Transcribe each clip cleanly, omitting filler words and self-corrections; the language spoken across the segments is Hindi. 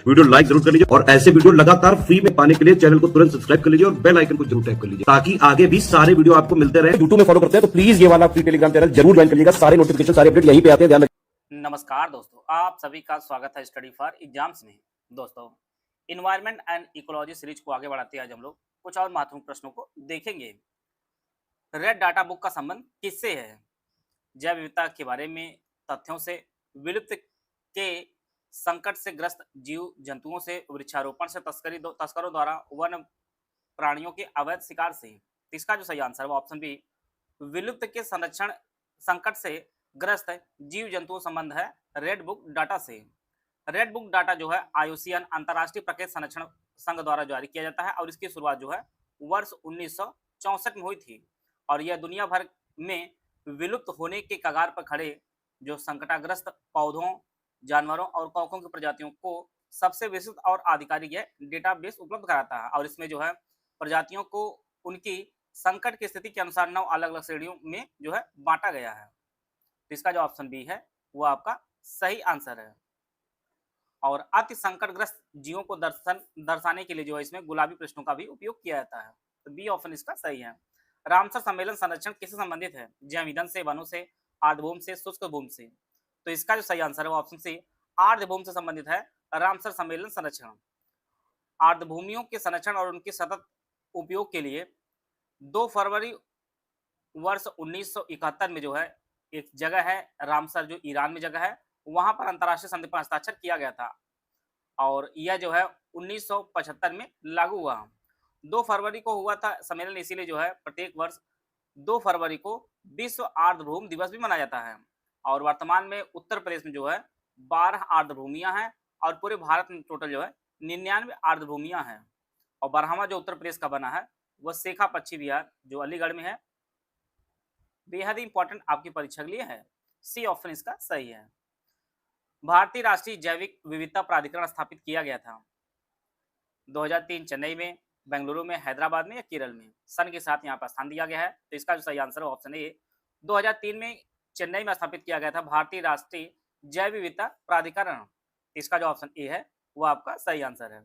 वीडियो लाइक जरूर कर लीजिए और ऐसे वीडियो लगातार फ्री में पाने के लिए चैनल को तुरंत सब्सक्राइब कर लीजिए और बेल आइकन को जरूर टैप कर लीजिए ताकि आगे भी सारे वीडियो आपको मिलते रहे। यूट्यूब में फॉलो करते हैं तो प्लीज ये वाला फ्री टेलीग्राम चैनल जरूर ज्वाइन कर लीजिएगा। सारे नोटिफिकेशन सारे अपडेट यहीं पे आते हैं, ध्यान रखिए। नमस्कार दोस्तों, आप सभी का स्वागत है स्टडी फॉर एग्जाम्स में। दोस्तों, इन्वायरमेंट एंड इकोलॉजी सीरीज को आगे बढ़ाते हैं आज हम लोग कुछ और महत्वपूर्ण प्रश्नों को देखेंगे। रेड डाटा बुक का संबंध किससे है? जैव विविधता के बारे में तथ्यों से, विलुप्त के संकट से ग्रस्त जीव जंतुओं से, वृक्षारोपण से, तस्करों द्वारा वन प्राणियों के अवैध शिकार से। तो इसका जो सही आंसर है वो ऑप्शन बी, विलुप्त के संरक्षण संकट से ग्रस्त जीव जंतुओं संबंध है रेड बुक डाटा से। रेड बुक डाटा जो है आईयूसीएन अंतर्राष्ट्रीय प्रकृति संरक्षण संघ द्वारा जारी किया जाता है और इसकी शुरुआत जो है वर्ष 1964 में हुई थी और यह दुनिया भर में विलुप्त होने के कगार पर खड़े जो संकटाग्रस्त पौधों, जानवरों और कौकों की प्रजातियों को सबसे विस्तृत और आधिकारिक यह डेटाबेस उपलब्ध कराता है और इसमें जो है प्रजातियों को उनकी संकट की स्थिति के अनुसार 9 अलग अलग श्रेणियों में जो है बांटा गया है। तो इसका जो ऑप्शन बी है वो आपका सही आंसर है। और अति संकटग्रस्त जीवों को दर्शाने के लिए जो है इसमें गुलाबी प्रश्नों का भी उपयोग किया जाता है। तो बी ऑप्शन इसका सही है। रामसर सम्मेलन संरक्षण किससे संबंधित है? जैव ईंधन से, वनों से, आर्द्रभूमि से, शुष्क भूमि से। तो इसका जो सही आंसर है वो ऑप्शन सी, आर्द्रभूमि से संबंधित है रामसर सम्मेलन संरक्षण। आर्द्रभूमियों के संरक्षण और उनके सतत उपयोग के लिए 2 फरवरी वर्ष 1971 में जो है एक जगह है रामसर जो ईरान में जगह है, वहां पर अंतर्राष्ट्रीय संधि पर हस्ताक्षर किया गया था और यह जो है 1975 में लागू हुआ। 2 फरवरी को हुआ था सम्मेलन, इसीलिए जो है प्रत्येक वर्ष 2 फरवरी को विश्व आर्द्रभूमि दिवस भी मनाया जाता है। और वर्तमान में उत्तर प्रदेश में जो है 12 आर्द्रभूमियां हैं और पूरे भारत में टोटल जो है 99 आर्द्रभूमियां हैं। और 12वां जो उत्तर प्रदेश का बना है वह शेखा पश्चिम बिहार जो अलीगढ़ में है। बेहद इंपॉर्टेंट आपकी परीक्षा के लिए है। सी ऑप्शन इसका सही है। भारतीय राष्ट्रीय जैविक विविधता प्राधिकरण स्थापित किया गया था 2003 चेन्नई में, बेंगलुरु में, हैदराबाद में या केरल में। सन के साथ यहाँ पर स्थान दिया गया है। तो इसका जो सही आंसर है ऑप्शन ए, 2003 में चेन्नई में स्थापित किया गया था भारतीय राष्ट्रीय जैव विविधता प्राधिकरण। इसका जो ऑप्शन ए है वो आपका सही आंसर है।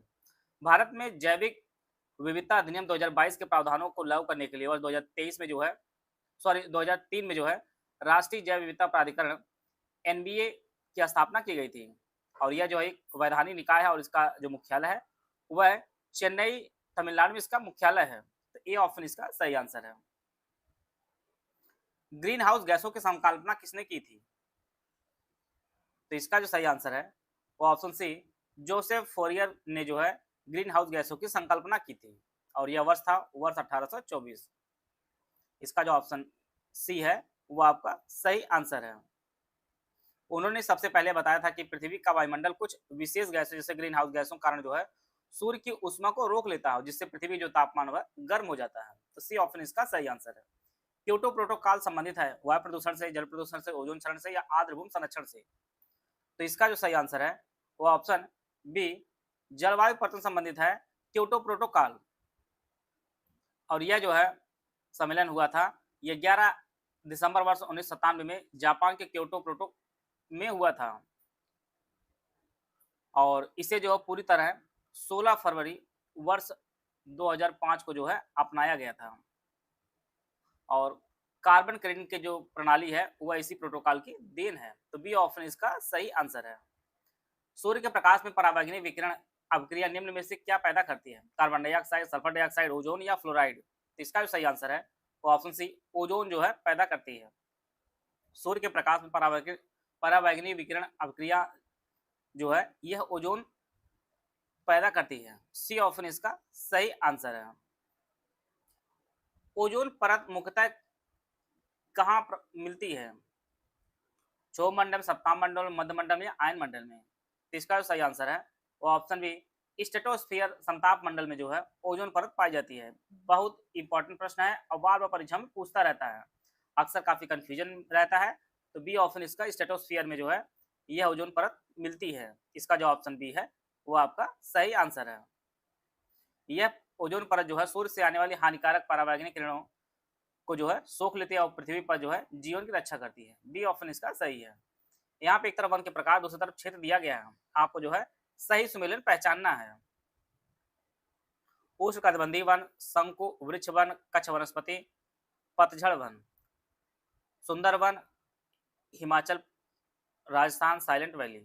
भारत में जैविक विविधता अधिनियम 2022 के प्रावधानों को लागू करने के लिए वर्ष 2023 में जो है 2003 में जो है राष्ट्रीय जैव विविधता प्राधिकरण एनबीए की स्थापना की गई थी और यह जो है एक वैधानिक निकाय है और इसका जो मुख्यालय है वह चेन्नई तमिलनाडु में इसका मुख्यालय है। तो ए ऑप्शन इसका सही आंसर है। ग्रीन हाउस गैसों की संकल्पना किसने की थी? तो इसका जो सही आंसर है वो ऑप्शन सी, जोसेफ फोरियर ने जो है ग्रीन हाउस गैसों की संकल्पना की थी और यह वर्ष था वर्ष 1824। इसका जो ऑप्शन सी है वो आपका सही आंसर है। उन्होंने सबसे पहले बताया था कि पृथ्वी का वायुमंडल कुछ विशेष गैसों जैसे ग्रीन हाउस गैसों के कारण जो है सूर्य की ऊष्मा को रोक लेता है जिससे पृथ्वी जो तापमान वह गर्म हो जाता है। तो सी ऑप्शन इसका सही आंसर है। क्योटो प्रोटोकॉल संबंधित है वायु प्रदूषण से, जल प्रदूषण से, ओजोन क्षरण से या आर्द्रभूमि संरक्षण से। तो इसका जो सही आंसर है वो ऑप्शन बी, जलवायु परिवर्तन संबंधित है क्योटो प्रोटोकॉल। और यह जो है सम्मेलन हुआ था यह 11 दिसंबर वर्ष 1997 में जापान के क्योटो प्रोटोकॉल में हुआ था और इसे जो पूरी तरह 16 फरवरी वर्ष 2005 को जो है अपनाया गया था और कार्बन क्रेडिट के जो प्रणाली है वह इसी प्रोटोकॉल की देन है। तो बी ऑप्शन इसका सही आंसर है। सूर्य के प्रकाश में पराबैंगनी विकिरण अभिक्रिया निम्न में से क्या पैदा करती है? Carbon dioxide, sulphur dioxide, ozone या फ्लोराइड। तो इसका जो सही आंसर है वो ऑप्शन सी, ओजोन जो है पैदा करती है। सूर्य के प्रकाश में पराबैंगनी विकिरण अभिक्रिया जो है यह ओजोन पैदा करती है। सी ऑप्शन इसका सही आंसर है। ओजोन परत मुख्यतः कहाँ मिलती है? क्षोभ मंडल, सप्ताह मंडल, मध्य मंडल या आयन मंडल में। तो इसका जो सही आंसर है वो ऑप्शन बी, स्ट्रेटोस्फीयर संताप मंडल में जो है ओजोन परत पाई जाती है। बहुत इंपॉर्टेंट प्रश्न है और बार बार परीक्षा में पूछता रहता है, अक्सर काफी कंफ्यूजन रहता है। तो बी ऑप्शन इसका, स्ट्रेटोस्फीयर में जो है यह ओजोन परत मिलती है। इसका जो ऑप्शन बी है वो आपका सही आंसर है। यह ओजोन परत जो है सूर्य से आने वाली हानिकारक पराबैंगनी किरणों को जो है सोख लेती है और पृथ्वी पर जो है जीवन की रक्षा करती है। बी ऑप्शन इसका सही है। यहाँ पे एक तरफ वन के प्रकार, दूसरी तरफ क्षेत्र दिया गया है। आपको जो है सही सुमेलन पहचानना है। उष्णकटिबंधीय वन, शंकु वृक्ष वन, कच्छ वनस्पति, पतझड़ वन, सुंदरवन, हिमाचल, राजस्थान, साइलेंट वैली।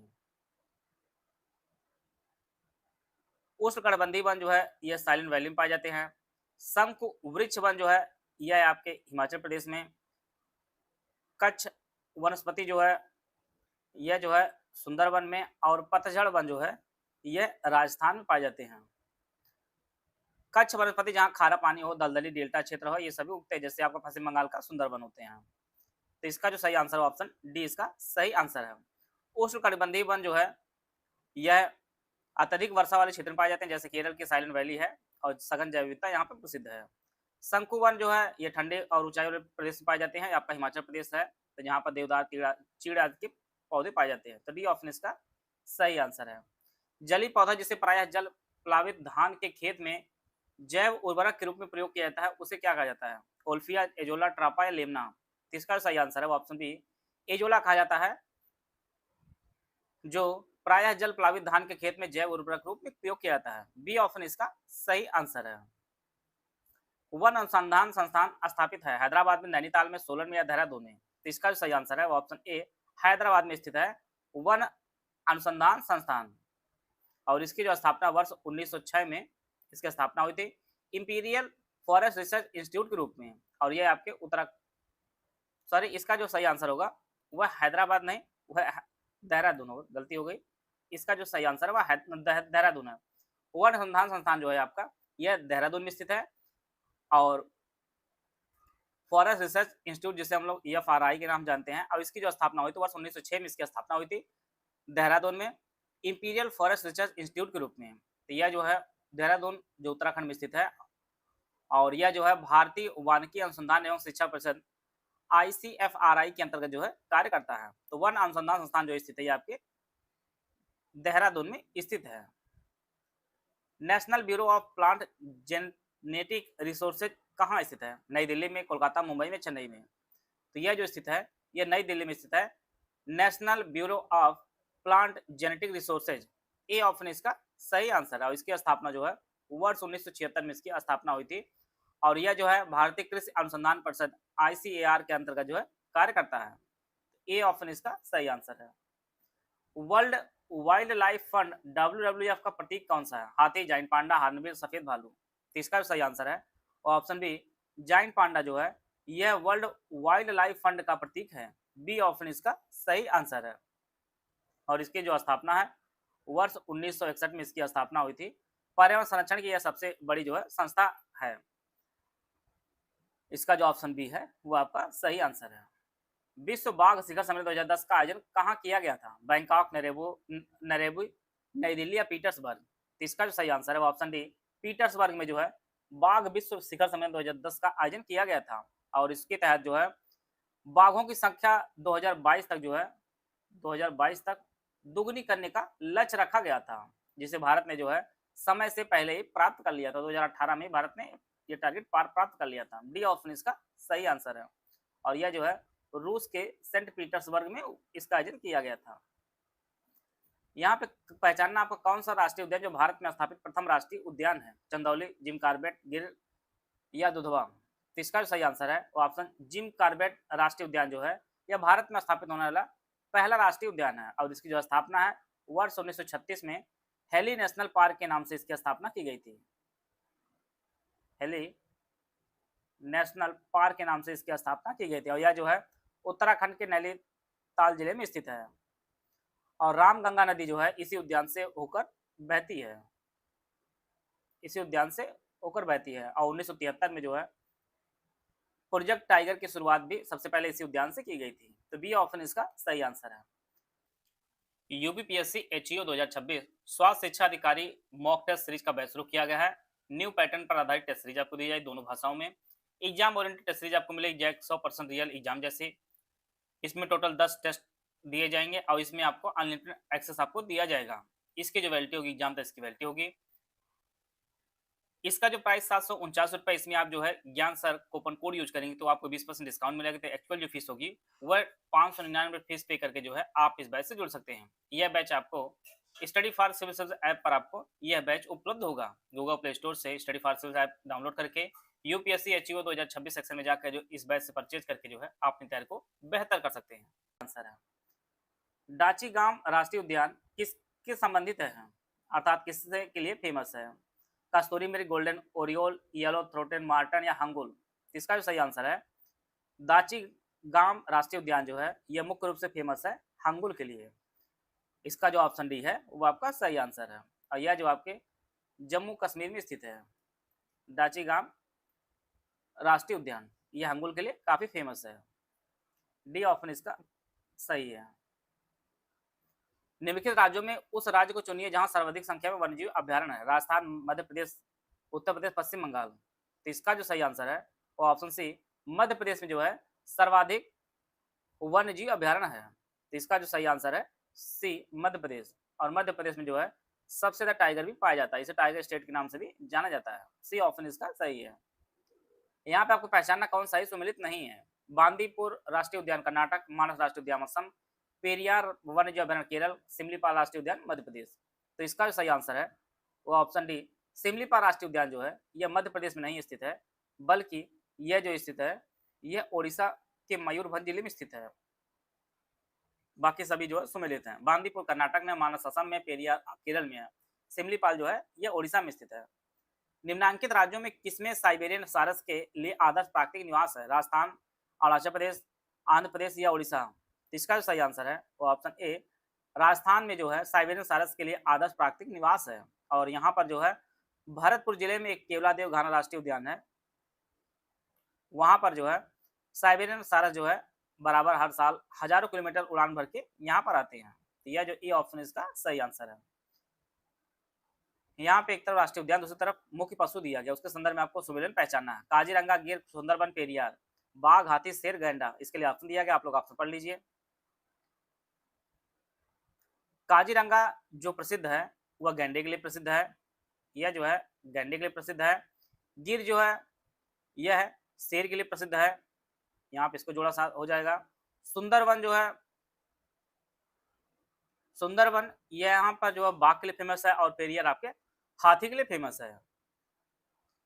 उष्णकटिबंधीय वन जो है यह साइलेंट वैली में पाए जाते हैं। शंकु वृक्ष वन जो है यह आपके हिमाचल प्रदेश में। कच्छ वनस्पति जो है यह जो है सुंदरवन में, और पतझड़ वन जो है यह राजस्थान में पाए जाते हैं। कच्छ वनस्पति जहाँ खारा पानी हो, दलदली डेल्टा क्षेत्र हो, ये सभी उगते हैं, जैसे आपका पश्चिम बंगाल का सुंदरवन होते हैं। तो इसका जो सही आंसर है ऑप्शन डी इसका सही आंसर है। उष्णकटिबंधीय वन जो है यह अत्यधिक वर्षा वाले क्षेत्र में पाए जाते हैं, जैसे केरल की साइलेंट वैली है, और सघन जैव विविधता यहाँ पर प्रसिद्ध है। शंकु वन जो है ये ठंडे और ऊंचाई वाले प्रदेश में पाए जाते हैं, आपका हिमाचल प्रदेश है, तो यहाँ पर देवदार, चीड़ आदि के पौधे पाए जाते हैं। तो डी ऑप्शन इसका सही आंसर है। जलीय पौधा जिसे प्रायः जल प्लावित धान के खेत में जैव उर्वरक के रूप में प्रयोग किया जाता है, उसे क्या कहा जाता है? ओल्फिया, एजोला, ट्रापा या लेमना? तो इसका सही आंसर है ऑप्शन बी, एजोला कहा जाता है, जो प्रायः जल प्लावित धान के खेत में जैव उर्वरक रूप में प्रयोग किया जाता है। बी ऑप्शन इसका सही आंसर है। वन अनुसंधान संस्थान स्थापित है हैदराबाद में, नैनीताल में, सोलन में या देहरादून में? तो इसका सही आंसर है ऑप्शन ए, हैदराबाद में स्थित है वन अनुसंधान संस्थान, और इसकी जो स्थापना वर्ष 1906 में इसकी स्थापना हुई थी इंपीरियल फॉरेस्ट रिसर्च इंस्टीट्यूट के रूप में, और यह आपके इसका जो सही आंसर होगा वह हैदराबाद नहीं, वह देहरादून होगा, गलती हो गई। इसका जो सही आंसर है वह देहरादून है। वन अनुसंधान संस्थान जो है आपका यह देहरादून में स्थित है, और फॉरेस्ट रिसर्च इंस्टीट्यूट जिसे हम लोग EFRI के नाम जानते हैं, और इसकी जो स्थापना हुई थी वर्ष 1906 में इसकी स्थापना हुई थी देहरादून में इंपीरियल फॉरेस्ट रिसर्च इंस्टीट्यूट के रूप में। तो यह जो है देहरादून जो उत्तराखंड में स्थित है, और यह जो है भारतीय वानिकी अनुसंधान एवं शिक्षा परिषद ICFRI के अंतर्गत जो है कार्य करता है। तो वन अनुसंधान संस्थान जो स्थित है आपके देहरादून में स्थित है। National bureau of plant genetic resources कहाँ स्थित है? नई दिल्ली में, कोलकाता, मुंबई में, चेन्नई में? तो यह जो स्थित है यह नई दिल्ली में स्थित है, national bureau of plant genetic resources. A option इसका सही आंसर है, और इसकी स्थापना जो है वर्ष 1976 में इसकी स्थापना हुई थी, और यह जो है भारतीय कृषि अनुसंधान परिषद ICAR के अंतर्गत जो है कार्य करता है। ए ऑप्शन इसका सही आंसर है। World wild life fund WWF का प्रतीक कौन सा है? हाथी, जाइंट पांडा, हार्नबिल, सफेद भालू? तो इसका सही आंसर है ऑप्शन बी, जाइंट पांडा जो है यह वर्ल्ड वाइल्ड लाइफ फंड का प्रतीक है। बी ऑप्शन इसका सही आंसर है, और इसकी जो स्थापना है वर्ष 1961 में इसकी स्थापना हुई थी। पर्यावरण संरक्षण की यह सबसे बड़ी जो है संस्था है। इसका जो ऑप्शन बी है वो आपका सही आंसर है। विश्व बाघ शिखर सम्मेलन 2010 का आयोजन कहाँ किया गया था? बैंकॉक, नैरोबी, नई दिल्ली या पीटर्सबर्ग? तो इसका जो सही आंसर है वो ऑप्शन डी, पीटर्सबर्ग में जो है बाघ विश्व शिखर सम्मेलन 2010 का आयोजन किया गया था, और इसके तहत जो है बाघों की संख्या 2022 तक जो है 2022 तक दुगनी करने का लक्ष्य रखा गया था, जिसे भारत ने जो है समय से पहले ही प्राप्त कर लिया था। 2018 में भारत ने ये टारगेट प्राप्त कर लिया था। डी ऑप्शन इसका सही आंसर है, और यह जो है रूस के सेंट पीटर्सबर्ग में इसका आयोजन किया गया था। यहाँ पे पहचानना आपका कौन सा राष्ट्रीय उद्यान जो भारत में स्थापित प्रथम राष्ट्रीय उद्यान है? चंदौली, जिम कॉर्बेट, गिर या दुधवा? तो इसका सही आंसर है वो ऑप्शन जिम कॉर्बेट राष्ट्रीय उद्यान जो है यह भारत में स्थापित होने वाला पहला राष्ट्रीय उद्यान है, और इसकी जो स्थापना है वर्ष 1936 में हेली नेशनल पार्क के नाम से इसकी स्थापना की गई थी। हेली नेशनल पार्क के नाम से इसकी स्थापना की गई थी, और यह जो है उत्तराखंड के नैनीताल जिले में स्थित है, और रामगंगा नदी जो है इसी उद्यान से होकर बहती है, और 1973 में जो है प्रोजेक्ट टाइगर की शुरुआत भी सबसे पहले इसी उद्यान से की गई थी। तो बी ऑप्शन इसका सही आंसर है। UPPSC HEO 2026 स्वास्थ्य शिक्षा अधिकारी मॉक टेस्ट सीरीज का बैच शुरू किया गया है। न्यू पैटर्न पर आधारित टेस्ट सीरीज आपको दी जाएगी दोनों भाषाओं में। एग्जाम ओरिएंटेड टेस्ट सीरीज आपको मिलेगी 100% रियल एग्जाम जैसे। इसमें टोटल 10 टेस्ट दिए जाएंगे, और इसमें आपको अनलिमिटेड एक्सेस आपको दिया जाएगा। इसकी जो वैलिडिटी होगी एग्जाम टेस्ट की वैलिडिटी होगी। इसका जो प्राइस 749 रुपये, इसमें आप जो है ज्ञान सर कूपन कोड यूज करेंगे तो आपको 20% डिस्काउंट मिलेगा। तो एक्चुअल जो फीस होगी वह 599 फीस पे करके जो है आप इस बैच से जुड़ सकते हैं। यह बैच आपको study for civil service app पर आपको यह बैच उपलब्ध होगा। गूगल प्ले स्टोर से study for civil app download करके यूपीएससी एचईओ 2026 सेक्शन में जाकर जो इस बैच से परचेज करके जो है आप अपनी तैयारी को बेहतर कर सकते हैं। आंसर है डाचीगाम राष्ट्रीय उद्यान किसके संबंधित है, अर्थात किससे के लिए फेमस है? कस्तूरी मेरी, golden oriole, yellow throated marten या हंगुल? इसका जो सही आंसर है दाची गाम राष्ट्रीय उद्यान जो है यह मुख्य रूप से फेमस है हंगुल के लिए। इसका जो ऑप्शन डी है वो आपका सही आंसर है और यह जो आपके जम्मू कश्मीर में स्थित है दाची गाम राष्ट्रीय उद्यान, यह हंगुल के लिए काफी फेमस है। डी ऑप्शन इसका सही है। निम्नलिखित राज्यों में उस राज्य को चुनिए जहां सर्वाधिक संख्या में वन्यजीव अभ्यारण्य है। राजस्थान, मध्य प्रदेश, उत्तर प्रदेश, पश्चिम बंगाल? तो इसका जो सही आंसर है वो ऑप्शन सी मध्य प्रदेश में जो है सर्वाधिक वन्यजीव अभ्यारण्य है। तो इसका जो सही आंसर है सी मध्य प्रदेश, और मध्य प्रदेश में जो है सबसे ज्यादा टाइगर भी पाया जाता है, इसे टाइगर स्टेट के नाम से भी जाना जाता है। सी ऑप्शन इसका सही है। यहाँ पे आपको पहचानना कौन सही सुमिलित नहीं है। बांदीपुर राष्ट्रीय उद्यान कर्नाटक, मानस राष्ट्रीय उद्यान असम, पेरियार वन्यजीव अभयारण्य केरल, सिमलीपाल राष्ट्रीय उद्यान मध्य प्रदेश? तो इसका जो सही आंसर है वो ऑप्शन डी सिमलीपाल राष्ट्रीय उद्यान जो है यह मध्य प्रदेश में नहीं स्थित है, बल्कि यह जो स्थित है यह ओडिशा के मयूरभंज जिले में स्थित है। बाकी सभी जो है सुमेलित हैं। बांदीपुर कर्नाटक में, मानस असम में, पेरियार केरल में है, सिमलीपाल जो है यह ओडिशा में स्थित है। निम्नांकित राज्यों में किसमें साइबेरियन सारस के लिए आदर्श प्राकृतिक निवास है? राजस्थान, अरुणाचल प्रदेश, आंध्र प्रदेश या उड़ीसा? तो इसका जो सही आंसर है वो ऑप्शन ए राजस्थान में जो है साइबेरियन सारस के लिए आदर्श प्राकृतिक निवास है। और यहाँ पर जो है भरतपुर जिले में एक केवलादेव घाना राष्ट्रीय उद्यान है, वहां पर जो है साइबेरियन सारस जो है बराबर हर साल हजारों किलोमीटर उड़ान भर के यहाँ पर आते हैं। तो यह जो ए ऑप्शन इसका सही आंसर है। यहाँ पे एक तरफ राष्ट्रीय उद्यान, दूसरी तरफ मुख्य पशु दिया गया, उसके संदर्भ में आपको सुमेलित पहचानना है। काजीरंगा, गिर, सुंदरबन, पेरियार, बाघ, हाथी, शेर, गैंडा? इसके लिए ऑप्शन दिया गया, आप लोग ऑप्शन पढ़ लीजिए। काजीरंगा जो प्रसिद्ध है वह गैंडे के लिए प्रसिद्ध है, यह जो है गैंडे के लिए प्रसिद्ध है। गिर जो है यह है शेर के लिए प्रसिद्ध है, यहाँ पे इसको जोड़ा सा हो जाएगा। सुंदरबन जो है, सुंदरबन यह यहाँ पर जो है बाघ के लिए फेमस है, और पेरियार आपके हाथी के लिए फेमस है।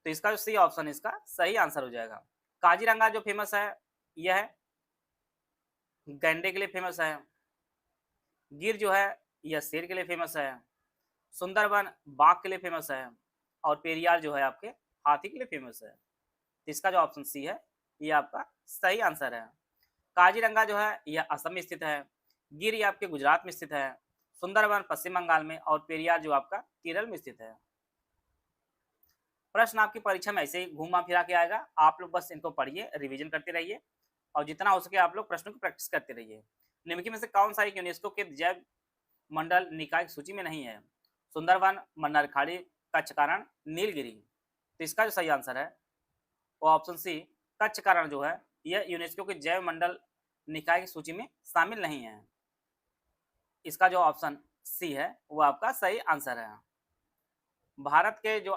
तो इसका जो सी ऑप्शन इसका सही आंसर हो जाएगा। काजीरंगा जो फेमस है यह है गैंडे के लिए फेमस है, गिर जो है यह शेर के लिए फेमस है, सुंदरबन बाघ के लिए फेमस है, और पेरियार जो है आपके हाथी के लिए फेमस है। तो इसका जो ऑप्शन सी है ये आपका सही आंसर है। काजीरंगा जो है यह असम में स्थित है, गिर ये आपके गुजरात में स्थित है, सुंदरबन पश्चिम बंगाल में, और पेरियार जो आपका केरल में स्थित है। प्रश्न आपकी परीक्षा में ऐसे ही घूमा फिरा के आएगा, आप लोग बस इनको पढ़िए, रिवीजन करते रहिए, और जितना हो सके आप लोग प्रश्नों की प्रैक्टिस करते रहिए। निम्नलिखित में से कौन सा एक यूनेस्को के जैव मंडल निकाय की सूची में नहीं है? सुंदरबन, मन्नार खाड़ी, कच्छ कारण, नीलगिरी? तो इसका जो सही आंसर है वो ऑप्शन सी कच्छ कारण जो है यह यूनेस्को के जैव मंडल निकाय की सूची में शामिल नहीं है। इसका जो ऑप्शन सी है वो आपका सही आंसर है। भारत के जो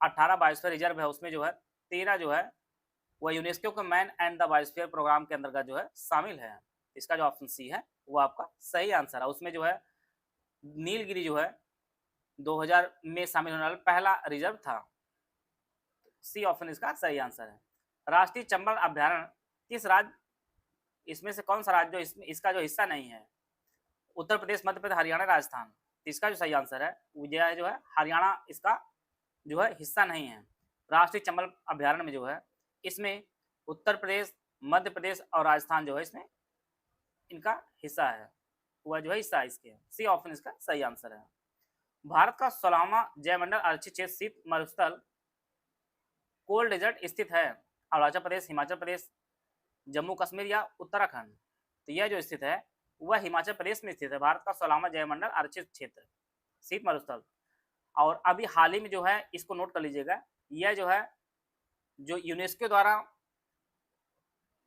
18 बायोस्फीयर रिजर्व है उसमें जो है 13 जो है वह यूनेस्को के man and the biosphere programme के अंतर्गत जो है शामिल है। इसका जो ऑप्शन सी है वो आपका सही आंसर है। उसमें जो है नीलगिरी जो है 2000 में शामिल होने वाला पहला रिजर्व था। सी ऑप्शन इसका सही आंसर है। राष्ट्रीय चंबल अभ्यारण्य किस राज्य, इसमें से कौन सा राज्य जो इसमें इसका जो हिस्सा नहीं है? उत्तर प्रदेश, मध्य प्रदेश, हरियाणा, राजस्थान? इसका जो सही आंसर है वो जो है हरियाणा इसका जो है हिस्सा नहीं है। राष्ट्रीय चंबल अभ्यारण्य में जो है इसमें उत्तर प्रदेश, मध्य प्रदेश और राजस्थान जो है इसमें इनका हिस्सा है, वह जो है हिस्सा इसके। सी ऑप्शन इसका सही आंसर है। भारत का 16वां जयमंडल आरक्षित क्षेत्र शीत मरुस्थल कोल्ड डेजर्ट स्थित है? अरुणाचल प्रदेश, हिमाचल प्रदेश, जम्मू कश्मीर या उत्तराखंड? तो यह जो स्थित है वह हिमाचल प्रदेश में स्थित है। भारत का 16वां जयमंडल आरक्षित क्षेत्र शीत मरुस्थल। और अभी हाल ही में जो है इसको नोट कर लीजिएगा, यह जो है जो यूनेस्को द्वारा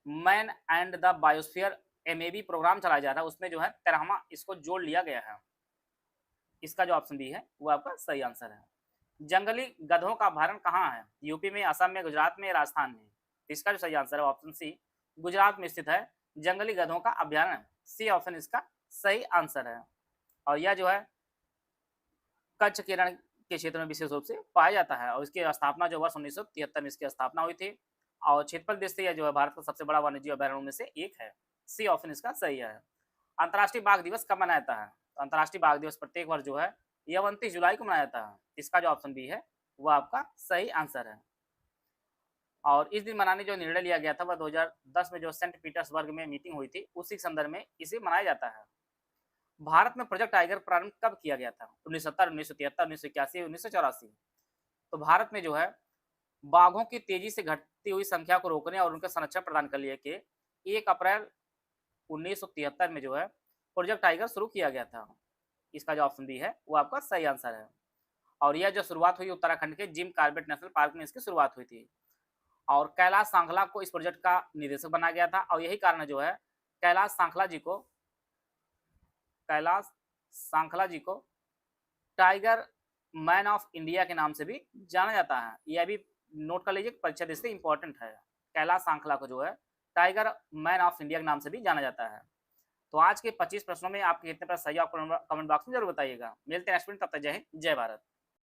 man and the biosphere MAB programme चलाया जा रहा है उसमें जो है 13वां इसको जोड़ लिया गया है। इसका जो ऑप्शन बी है वो आपका सही आंसर है। जंगली गधों का अभ्यारण्य कहाँ है? यूपी में, असम में, गुजरात में, राजस्थान में? इसका जो सही आंसर है ऑप्शन सी गुजरात में स्थित है जंगली गधों का अभ्यारण्य। सी ऑप्शन इसका सही आंसर है। और यह जो है कच्छ किरण के क्षेत्र में विशेष रूप से पाया जाता है और इसकी स्थापना जो वर्ष 1973 में इसकी स्थापना हुई थी और क्षेत्रफल दृष्टि यह जो है भारत का सबसे बड़ा वन्यजीव अभयारण्यों में से एक है। सी ऑप्शन इसका सही है। अंतर्राष्ट्रीय बाघ दिवस कब मनाया जाता है? तो अंतर्राष्ट्रीय बाघ दिवस प्रत्येक वर्ष जो है यह 29 जुलाई को मनाया जाता है। इसका जो ऑप्शन बी है वो आपका सही आंसर है। और इस दिन मनाने जो निर्णय लिया गया था वह 2010 में जो सेंट पीटर्सबर्ग में मीटिंग हुई थी उसी के संदर्भ में इसे मनाया जाता है। भारत में प्रोजेक्ट टाइगर प्रारंभ कब किया गया था? 1970, 1973, 1981, 1984। तो भारत में जो है बाघों की तेजी से घटती हुई संख्या को रोकने और उनका संरक्षण प्रदान कर लिए के 1 अप्रैल 1973 में जो है प्रोजेक्ट टाइगर शुरू किया गया था। इसका जो ऑप्शन बी है वो आपका सही आंसर है। और यह जो शुरुआत हुई उत्तराखंड के जिम कॉर्बेट नेशनल पार्क में इसकी शुरुआत हुई थी और कैलाश सांखला को इस प्रोजेक्ट का निदेशक बनाया गया था और यही कारण जो है कैलाश सांखला जी को टाइगर मैन ऑफ इंडिया के नाम से भी जाना जाता है। यह भी नोट कर लीजिए, परीक्षा दृष्टि इंपॉर्टेंट है। कैलाश सांखला को जो है टाइगर मैन ऑफ इंडिया के नाम से भी जाना जाता है। तो आज के 25 प्रश्नों में आपके कितने प्रश्न सही है आप कमेंट बॉक्स में जरूर बताइएगा। मिलते हैं नेक्स्ट वीडियो, तब तक जय हिंद, जय भारत।